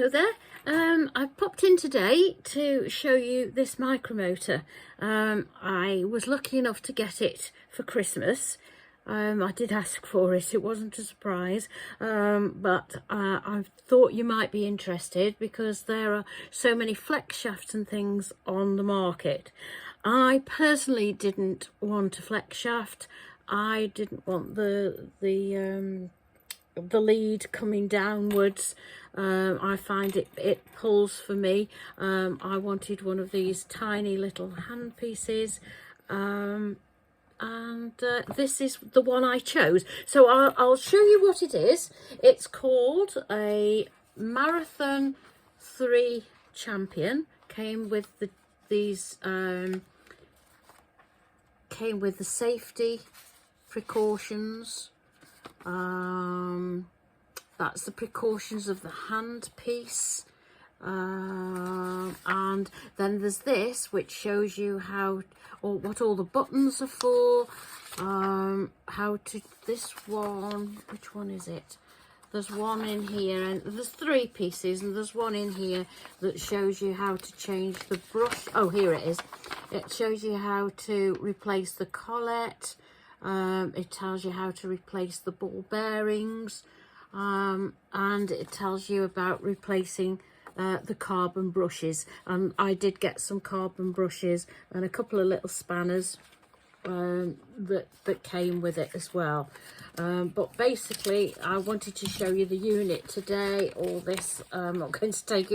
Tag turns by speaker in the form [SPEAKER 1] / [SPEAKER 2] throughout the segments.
[SPEAKER 1] Hello there. I've popped in today to show you this micromotor. I was lucky enough to get it for Christmas. I did ask for it, it wasn't a surprise, but I thought you might be interested because there are so many flex shafts and things on the market. I personally didn't want a flex shaft. I didn't want the lead coming downwards. I find it pulls for me. I wanted one of these tiny little hand pieces, and this is the one I chose. So I'll show you what it is. It's called a Marathon 3 Champion. Came with the safety precautions. That's the precautions of the hand piece, and then there's this which shows you what all the buttons are for, this one, which one is it? There's one in here, and there's 3 pieces, and there's one in here that shows you how to change the brush. Oh, here it is. It shows you how to replace the collet. It tells you how to replace the ball bearings, and it tells you about replacing the carbon brushes. I did get some carbon brushes and a couple of little spanners that came with it as well. But basically I wanted to show you the unit today. All this, I'm not going to take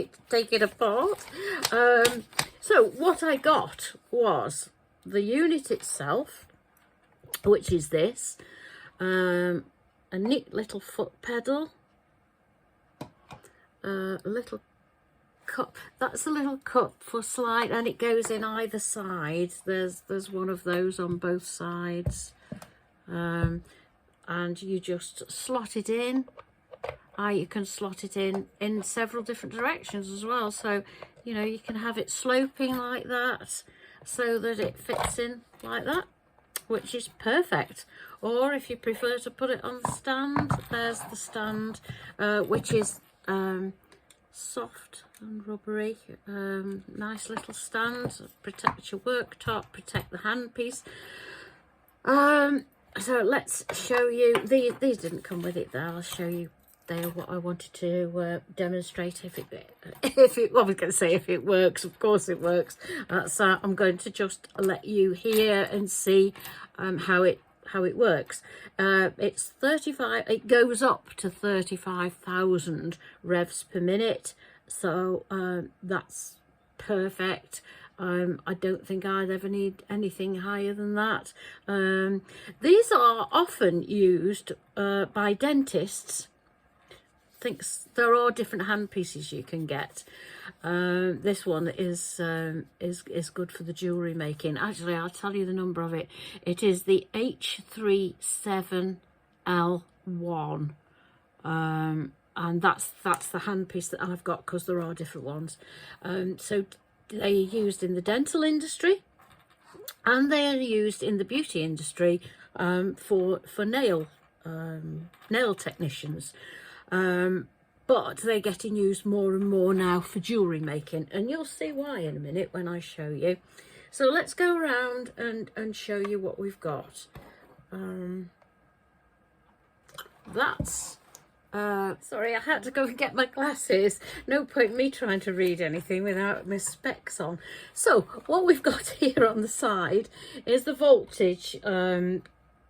[SPEAKER 1] it apart. So what I got was the unit itself, which is this, a neat little foot pedal, a little cup. That's a little cup for slide, and it goes in either side. There's one of those on both sides, and you just slot it in. You can slot it in several different directions as well, so you know you can have it sloping like that so that it fits in like that, which is perfect. Or if you prefer to put it on the stand, there's the stand, which is soft and rubbery. Nice little stand, protect your worktop, protect the handpiece. So let's show you, these didn't come with it there. I'll show you there what I wanted to demonstrate. If it well, I was going to say if it works, of course it works. So I'm going to just let you hear and see how it works. It's 35, it goes up to 35,000 revs per minute, so that's perfect. I don't think I'd ever need anything higher than that. These are often used by dentists. There are different hand pieces you can get. This one is good for the jewellery making. Actually, I'll tell you the number of it. It is the H37L1, and that's the hand piece that I've got, because there are different ones. So they are used in the dental industry, and they are used in the beauty industry for nail technicians. But they're getting used more and more now for jewellery making, and you'll see why in a minute when I show you. So let's go around and show you what we've got. Sorry, I had to go and get my glasses. No point me trying to read anything without my specs on. So what we've got here on the side is the voltage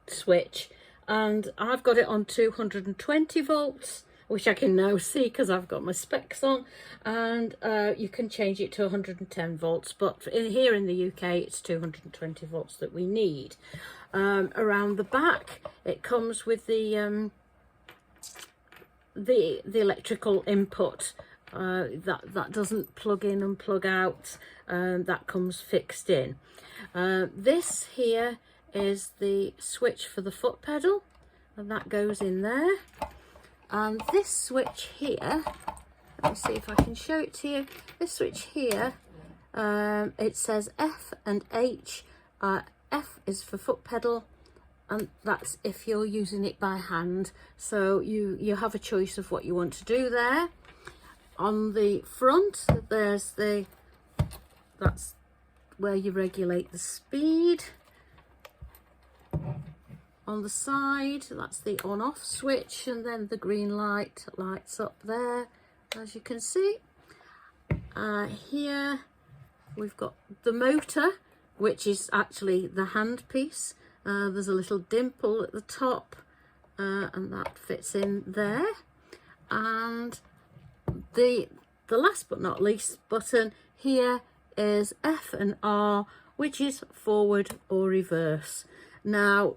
[SPEAKER 1] switch, and I've got it on 220 volts, which I can now see because I've got my specs on, and you can change it to 110 volts, but here in the UK it's 220 volts that we need. Around the back it comes with the electrical input that doesn't plug in and plug out, that comes fixed in. This here is the switch for the foot pedal, and that goes in there. And this switch here, let me see if I can show it to you. This switch here, it says F and H. F is for foot pedal, and that's if you're using it by hand. So you have a choice of what you want to do there. On the front, there's that's where you regulate the speed. On the side, that's the on-off switch, and then the green light lights up there, as you can see. Here we've got the motor, which is actually the handpiece. There's a little dimple at the top, and that fits in there. And the last but not least button here is F and R, which is forward or reverse. Now,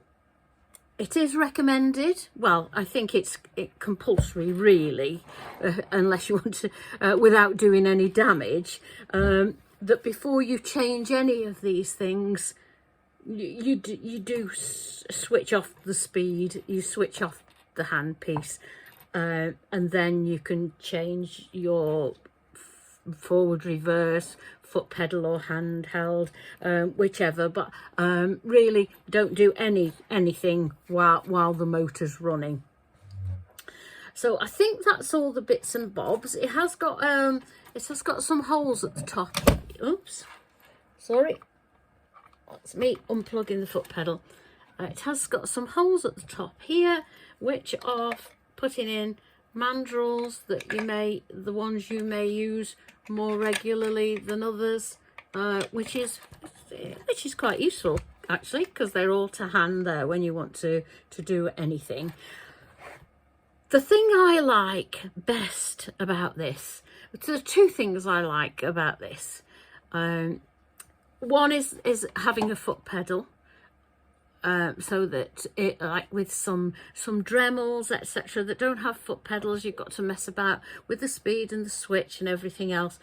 [SPEAKER 1] it is recommended, well, I think it's compulsory really, unless you want to, without doing any damage, that before you change any of these things, you do switch off the speed, you switch off the handpiece, and then you can change your forward, reverse, foot pedal or handheld, whichever, but really don't do anything while the motor's running. So I think that's all the bits and bobs. It has got some holes at the top. Oops, sorry, that's me unplugging the foot pedal. It has got some holes at the top here, which are putting in mandrels that the ones you may use more regularly than others, which is quite useful actually, because they're all to hand there when you want to do anything. The thing I like best about this, there's two things I like about this. One is having a foot pedal, so that it, like with some Dremels, etc., that don't have foot pedals, you've got to mess about with the speed and the switch and everything else.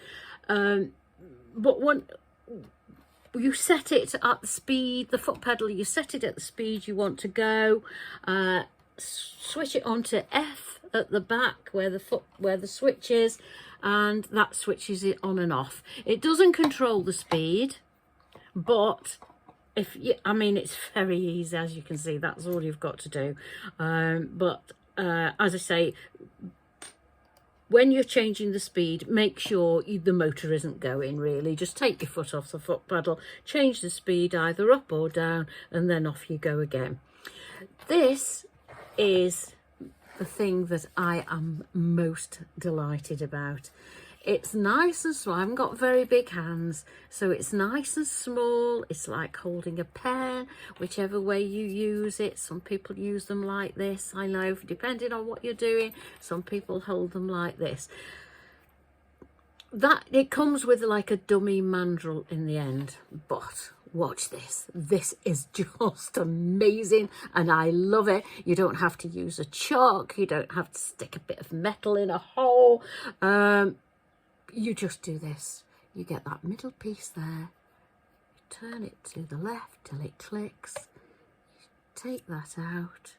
[SPEAKER 1] But when you set it at the speed, the foot pedal, you set it at the speed you want to go, switch it on to F at the back where the switch is, and that switches it on and off. It doesn't control the speed, but it's very easy, as you can see. That's all you've got to do. But as I say, when you're changing the speed, make sure the motor isn't going, really. Just take your foot off the foot pedal, change the speed either up or down, and then off you go again. This is the thing that I am most delighted about. It's nice and small. I haven't got very big hands, so it's nice and small. It's like holding a pen, whichever way you use it. Some people use them like this. I know, depending on what you're doing, some people hold them like this. That it comes with like a dummy mandrel in the end, but watch this. This is just amazing, and I love it. You don't have to use a chalk. You don't have to stick a bit of metal in a hole. You just do this. You get that middle piece there, you turn it to the left till it clicks, you take that out,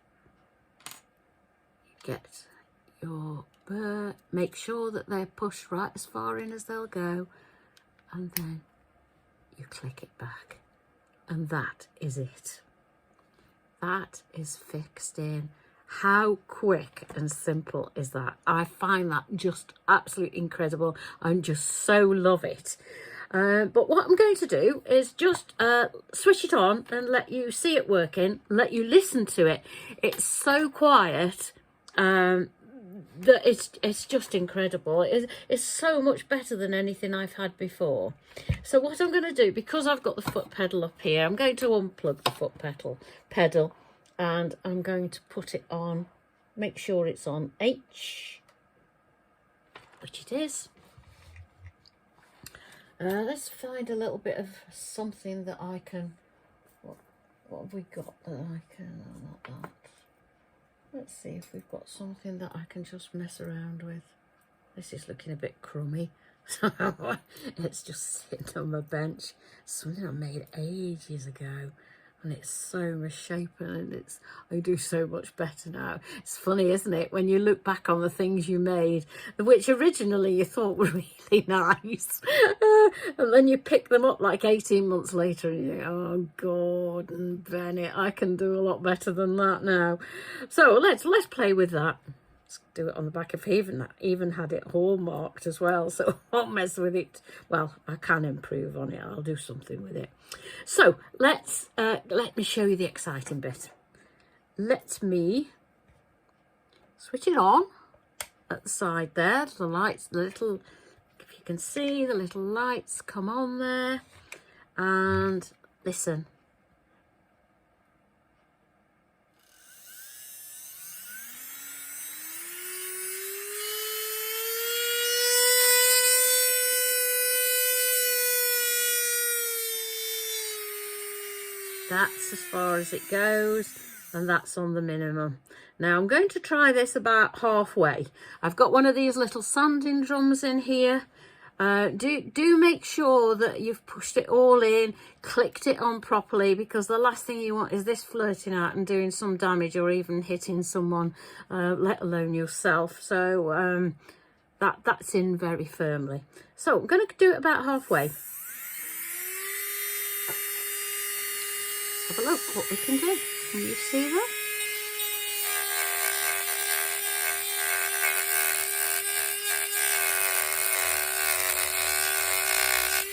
[SPEAKER 1] you get your burr, make sure that they're pushed right as far in as they'll go, and then you click it back, and that is it. That is fixed in. How quick and simple is that? I find that just absolutely incredible. I just so love it. But what I'm going to do is just switch it on and let you see it working, let you listen to it. It's so quiet that it's just incredible. It's so much better than anything I've had before. So what I'm going to do, because I've got the foot pedal up here, I'm going to unplug the foot pedal, and I'm going to put it on, make sure it's on H, which it is. Let's find a little bit of something that I can, what have we got that I can, not that. Let's see if we've got something that I can just mess around with. This is looking a bit crummy. So it's just sitting on my bench. Something I made ages ago. And it's so misshapen, and I do so much better now. It's funny, isn't it, when you look back on the things you made, which originally you thought were really nice, and then you pick them up like 18 months later and you think, oh Gordon Bennett, I can do a lot better than that now. So let's play with that. Let's do it on the back. I've even had it hallmarked as well, so I won't mess with it. Well, I can improve on it. I'll do something with it. So let me show you the exciting bit. Let me switch it on at the side there. The lights, the little, if you can see, the little lights come on there. And listen. That's as far as it goes, and that's on the minimum. Now I'm going to try this about halfway. I've got one of these little sanding drums in here. Do make sure that you've pushed it all in, clicked it on properly, because the last thing you want is this flirting out and doing some damage or even hitting someone, let alone yourself. So that's in very firmly. So I'm going to do it about halfway. Have a look what we can do. Can you see that?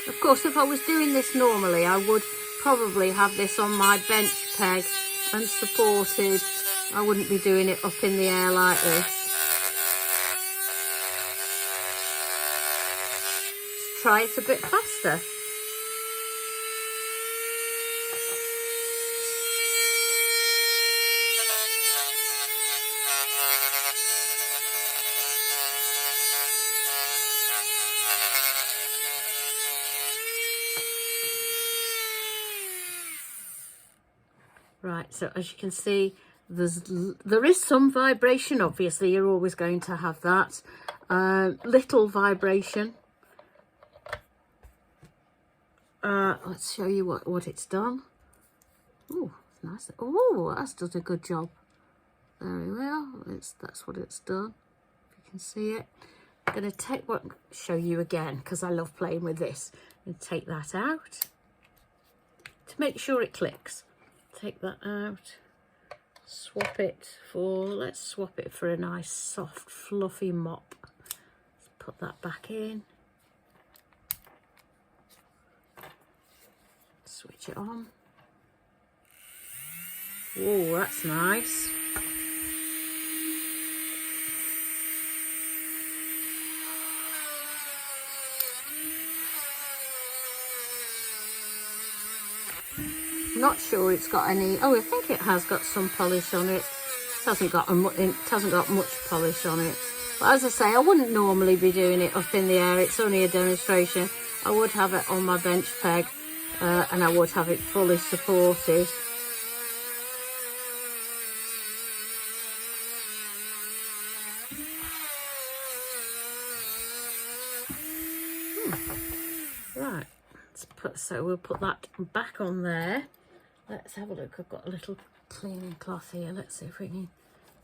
[SPEAKER 1] Of course, if I was doing this normally, I would probably have this on my bench peg and supported. I wouldn't be doing it up in the air like this. Let's try it a bit faster. Right, so as you can see, there is some vibration. Obviously, you're always going to have that. Little vibration. Let's show you what it's done. Oh, nice. Oh, that's done a good job. Very well. That's what it's done. If you can see it. I'm going to show you again, because I love playing with this. And take that out to make sure it clicks. Take that out, swap it for, let's swap it for a nice soft fluffy mop. Let's put that back in, switch it on. Oh, that's nice. Not sure it's got any. Oh, I think it has got some polish on it. It hasn't got much polish on it. But as I say, I wouldn't normally be doing it up in the air. It's only a demonstration. I would have it on my bench peg, and I would have it fully supported. Right. So we'll put that back on there. Let's have a look. I've got a little cleaning cloth here. Let's see if we can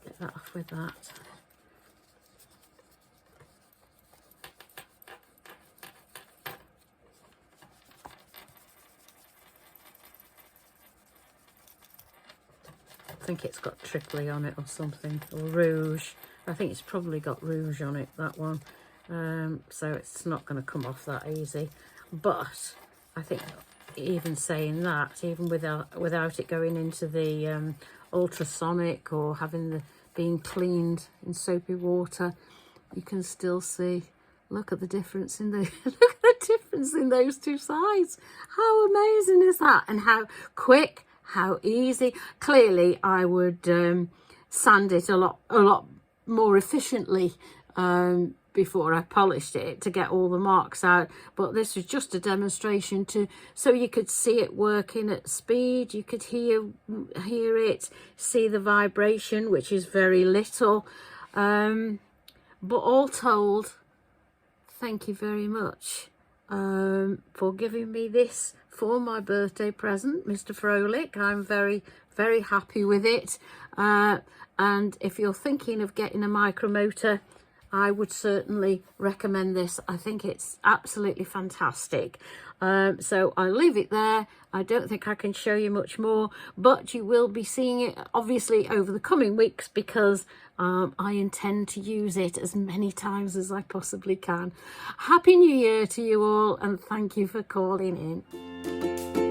[SPEAKER 1] get that off with that. I think it's got trickly on it or something, or rouge. I think it's probably got rouge on it, that one. So it's not going to come off that easy. But I think even saying that, even without it going into the ultrasonic or being cleaned in soapy water, you can still see. Look at the difference in those two sides. How amazing is that? And how quick, how easy. Clearly, I would sand it a lot more efficiently before I polished it to get all the marks out, but this was just a demonstration so you could see it working at speed. You could hear it, see the vibration, which is very little, but all told, thank you very much for giving me this for my birthday present, Mr. Frolic. I'm very, very happy with it, and if you're thinking of getting a micromotor, I would certainly recommend this. I think it's absolutely fantastic. So I'll leave it there. I don't think I can show you much more, but you will be seeing it obviously over the coming weeks, because I intend to use it as many times as I possibly can. Happy New Year to you all, and thank you for calling in.